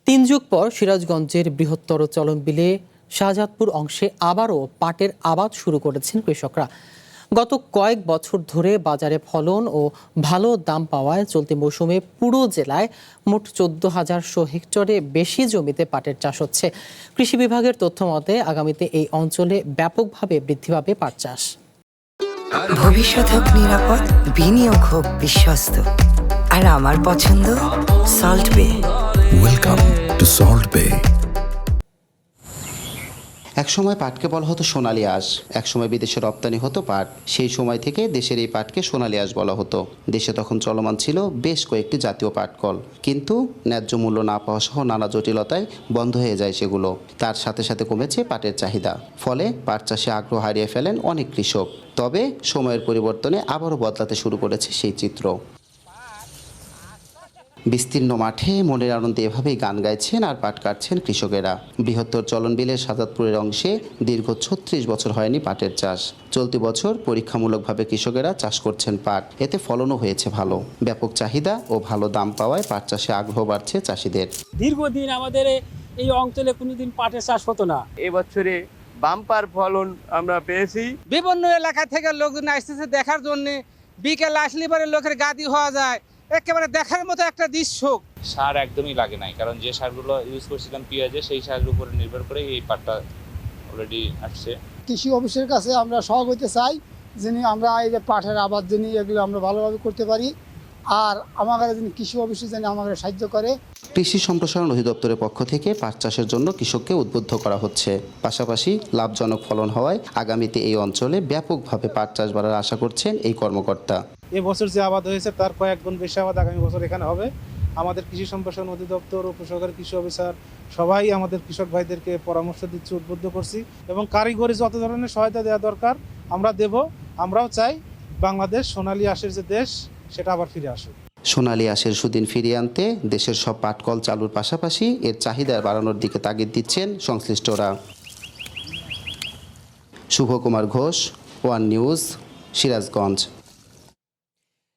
তিন যুগ পর সিরাজগঞ্জের বৃহত্তর চলনবিলে শাহজাদপুর অংশে আবারও পাটের আবাদ শুরু করেছেন কৃষকরা। গত কয়েক বছর ধরে বাজারে ফলন ও ভালো দাম পাওয়ায় চলতি মৌসুমে পুরো জেলায় মোট 14,100 হেক্টরে বেশি জমিতে পাটের চাষ হচ্ছে। কৃষি বিভাগের তথ্য মতে আগামীতে এই অঞ্চলে ব্যাপকভাবে বৃদ্ধি পাবে পাট চাষ। ভবিষ্যৎ হোক নিরাপদ, বিনিয়োগ হোক বিশ্বস্ত, আর আমার পছন্দ সল্ট বে। ওয়েলকাম টু সল্ট বে। একসময় পাটকে বলা হতো সোনালী আঁশ, একসময় বিদেশে রপ্তানি হতো পাট। সেই সময় থেকে দেশের এই পাটকে সোনালী আঁশ বলা হতো। দেশে তখন চলমান ছিল বেশ কয়েকটি জাতীয় পাট কল, কিন্তু ন্যায্য মূল্য না পাওয়া সহ নানা জটিলতায় বন্ধ হয়ে যায় সেগুলো। তার সাথে সাথে কমেছে পাটের চাহিদা, ফলে পাট চাষে আগ্রহ হারিয়ে ফেলেন অনেক কৃষক। তবে সময়ের পরিবর্তনে আবারও বদলাতে শুরু করেছে সেই চিত্র। বিস্তীর্ণ মাঠে মনের আনন্দে এভাবেই গান গাইছেন আর পাট কাটছেন কৃষকেরা। বৃহত্তর চলনবিলের শাহজাদপুরের অংশে দীর্ঘ 36 বছর হয়নি পাটের চাষ। চলতি বছর পরীক্ষামূলকভাবে কৃষকেরা চাষ করছেন পাট। এতে ফলনও হয়েছে ভালো। ব্যাপক চাহিদা ও ভালো দাম পাওয়ায় পাট চাষে আগ্রহ বাড়ছে চাষিদের। দীর্ঘদিন আমাদের এই অঞ্চলে কোনোদিন পাটের চাষ হতো না। এবছরে বাম্পার ফলন আমরা পেয়েছি। বিভিন্ন এলাকা থেকে লোকজন আসতেছে দেখার জন্য। বিকেল আসলে পরে লোকের গাদি হওয়া যায়, একেবারে দেখার মতো একটা দৃশ্য। সার একদমই লাগে নাই, কারণ যে সারগুলো ইউজ করছিলাম পেঁয়াজে, সেই সারের উপরে নির্ভর করে এই পাটটা অলরেডি আসছে। কৃষি অফিসের কাছে আমরা সহযোগ হতে চাই, যিনি আমরা এই যে পাটের আবাদ যিনি এগুলো আমরা ভালোভাবে করতে পারি, আর আমাদের যিনি কৃষি অফিসে যেন আমাদের সাহায্য করে। কৃষি সম্প্রসারণ অধিদপ্তরের পক্ষ থেকে পাট চাষের জন্য কৃষককে উদ্বুদ্ধ করা হচ্ছে। পাশাপাশি লাভজনক ফলন হওয়ায় আগামীতে এই অঞ্চলে ব্যাপকভাবে পাট চাষ বাড়ার আশা করছেন এই কর্মকর্তা। এবছর যে আবাদ হয়েছে তার কয়েক গুণ বেশি আবাদ আগামী বছর এখানে হবে। আমাদের কৃষি সম্প্রসারণ অধিদপ্তর, উপসহকারী কৃষি অফিসার সবাই আমাদের কৃষক ভাইদেরকে পরামর্শ দিচ্ছি, উদ্বুদ্ধ করছি, এবং কারিগরি যত ধরনের সহায়তা দেওয়া দরকার আমরা দেব। আমরাও চাই বাংলাদেশ সোনালী আঁশের যে দেশ সেটা আবার ফিরে আসুক। সোনালী আঁশের সুদিন ফিরিয়ে আনতে দেশের সব পাটকল চালুর পাশাপাশি এর চাহিদা বাড়ানোর দিকে তাগিদ দিচ্ছেন সংশ্লিষ্টরা। শুভ কুমার ঘোষ, ওয়ান নিউজ, সিরাজগঞ্জ।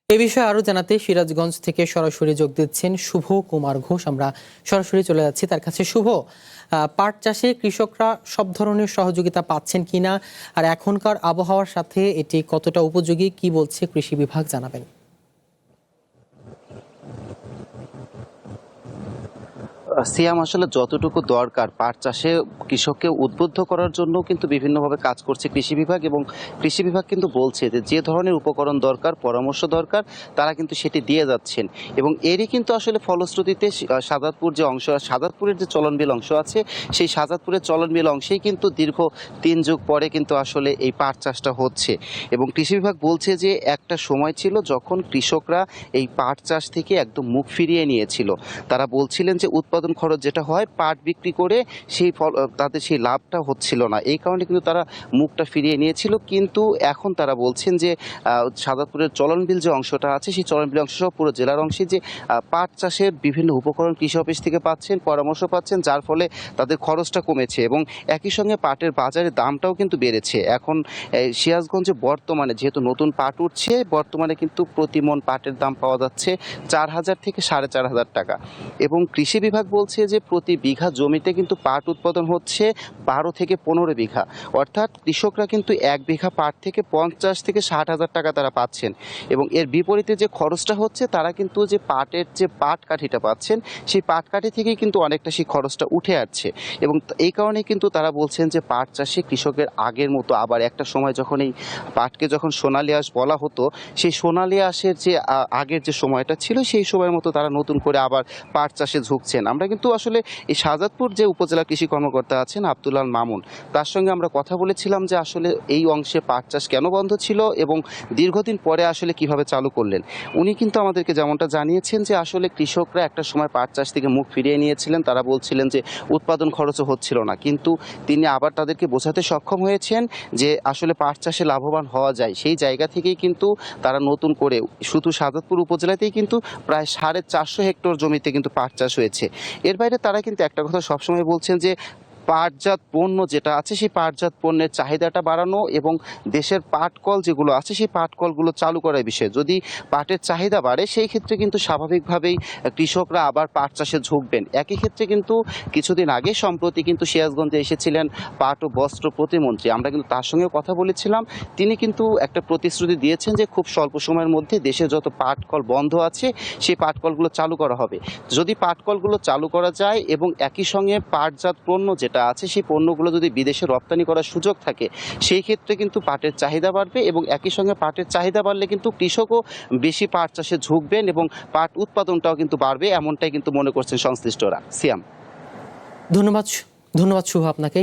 এ বিষয়ে আরো জানাতে সিরাজগঞ্জ থেকে সরাসরি যোগ দিচ্ছেন শুভ কুমার ঘোষ। আমরা সরাসরি চলে যাচ্ছি তার কাছে। শুভ, পাট চাষে কৃষকরা সব ধরনের সহযোগিতা পাচ্ছেন কিনা, আর এখনকার আবহাওয়ার সাথে এটি কতটা উপযোগী, কি বলছে কৃষি বিভাগ, জানাবেন। সিয়াম, আসলে যতটুকু দরকার পাট চাষে কৃষককে উদ্বুদ্ধ করার জন্য কিন্তু বিভিন্নভাবে কাজ করছে কৃষি বিভাগ, এবং কৃষি বিভাগ কিন্তু বলছে যে ধরনের উপকরণ দরকার, পরামর্শ দরকার, তারা কিন্তু সেটি দিয়ে যাচ্ছেন। এবং এরই কিন্তু আসলে ফলশ্রুতিতে শাহজাদপুর যে অংশ, শাহজাদপুরের যে চলনবিল অংশ আছে, সেই শাহজাদপুরের চলনবিল অংশেই কিন্তু দীর্ঘ 3 যুগ পরে কিন্তু আসলে এই পাট চাষটা হচ্ছে। এবং কৃষি বিভাগ বলছে যে একটা সময় ছিল যখন কৃষকরা এই পাট চাষ থেকে একদম মুখ ফিরিয়ে নিয়েছিল। তারা বলছিলেন যে উৎপাদন খরচ যেটা হয় পাট বিক্রি করে সেই তাদের সেই লাভটা হচ্ছিল না, এই কারণে কিন্তু তারা মুখটা ফিরিয়ে নিয়েছিল। কিন্তু এখন তারা বলছেন যে শাহজাদপুরের চলনবিল যে অংশটা আছে, সেই চলনবিল অংশ সহ পুরো জেলার অংশে যে পাট চাষের বিভিন্ন উপকরণ কৃষি অফিস থেকে পাচ্ছেন, পরামর্শ পাচ্ছেন, যার ফলে তাদের খরচটা কমেছে, এবং একই সঙ্গে পাটের বাজারে দামটাও কিন্তু বেড়েছে। এখন সিরাজগঞ্জে বর্তমানে যেহেতু নতুন পাট উঠছে, বর্তমানে কিন্তু প্রতি মণ পাটের দাম পাওয়া যাচ্ছে 4,000 থেকে 4,500 টাকা। এবং কৃষি বিভাগ বলছে যে প্রতি বিঘা জমিতে কিন্তু পাট উৎপাদন হচ্ছে 12 থেকে 15 বিঘা, অর্থাৎ কৃষকরা কিন্তু 1 বিঘা পাট থেকে 50 থেকে 60,000 টাকা তারা পাচ্ছেন। এবং এর বিপরীতে যে খরচটা হচ্ছে, তারা কিন্তু যে পাটের যে পাট কাঠিটা পাচ্ছেন, সেই পাট কাঠি থেকেই কিন্তু অনেকটা সেই খরচটা উঠে আসছে। এবং এই কারণে কিন্তু তারা বলছেন যে পাট চাষে কৃষকের আগের মতো, আবার একটা সময় যখন এই পাটকে যখন সোনালী আঁশ বলা হতো, সেই সোনালী আঁশের যে আগের যে সময়টা ছিল, সেই সময়ের মতো তারা নতুন করে আবার পাট চাষে ঝুঁকছেন। আমরা কিন্তু আসলে এই শাহজাদপুর যে উপজেলা কৃষি কর্মকর্তা আছেন আব্দুল্লাহ মামুন, তার সঙ্গে আমরা কথা বলেছিলাম যে আসলে এই অংশে পাট চাষ কেন বন্ধ ছিল এবং দীর্ঘদিন পরে আসলে কিভাবে চালু করলেন। উনি কিন্তু আমাদেরকে যেমনটা জানিয়েছেন যে আসলে কৃষকরা একটা সময় পাট চাষ থেকে মুখ ফিরিয়ে নিয়েছিলেন, তারা বলছিলেন যে উৎপাদন খরচও হচ্ছিল না, কিন্তু তিনি আবার তাদেরকে বোঝাতে সক্ষম হয়েছেন যে আসলে পাট চাষে লাভবান হওয়া যায়। সেই জায়গা থেকেই কিন্তু তারা নতুন করে শুধু শাহজাদপুর উপজেলাতেই কিন্তু প্রায় 450 হেক্টর জমিতে কিন্তু পাট চাষ হয়েছে। এর বাইরে তারা কিন্তু একটা কথা সবসময় বলছেন যে পাটজাত পণ্য যেটা আছে সেই পাটজাত পণ্যের চাহিদাটা বাড়ানো এবং দেশের পাটকল যেগুলো আছে সেই পাটকলগুলো চালু করার বিষয়ে যদি পাটের চাহিদা বাড়ে সেই ক্ষেত্রে কিন্তু স্বাভাবিকভাবেই কৃষকরা আবার পাট চাষে ঝুঁকবেন। একই ক্ষেত্রে কিন্তু কিছুদিন আগে সম্প্রতি কিন্তু সিরাজগঞ্জে এসেছিলেন পাট ও বস্ত্র প্রতিমন্ত্রী, আমরা কিন্তু তার সঙ্গে কথা বলেছিলাম। তিনি কিন্তু একটা প্রতিশ্রুতি দিয়েছেন যে খুব স্বল্প সময়ের মধ্যে দেশে যত পাটকল বন্ধ আছে সেই পাটকলগুলো চালু করা হবে। যদি পাটকলগুলো চালু করা যায় এবং একই সঙ্গে পাটজাত পণ্য যেটা আছে সেই পণ্যগুলো যদি বিদেশে রপ্তানি করার সুযোগ থাকে সেই ক্ষেত্রে কিন্তু পাটের চাহিদা বাড়বে এবং একই সঙ্গে পাটের চাহিদা বাড়লে কিন্তু কৃষকও বেশি পাট চাষে ঝুঁকবেন এবং পাট উৎপাদনটাও কিন্তু বাড়বে, এমনটাই কিন্তু মনে করছেন সংশ্লিষ্টরা। সিয়াম। ধন্যবাদ শুভ আপনাকে।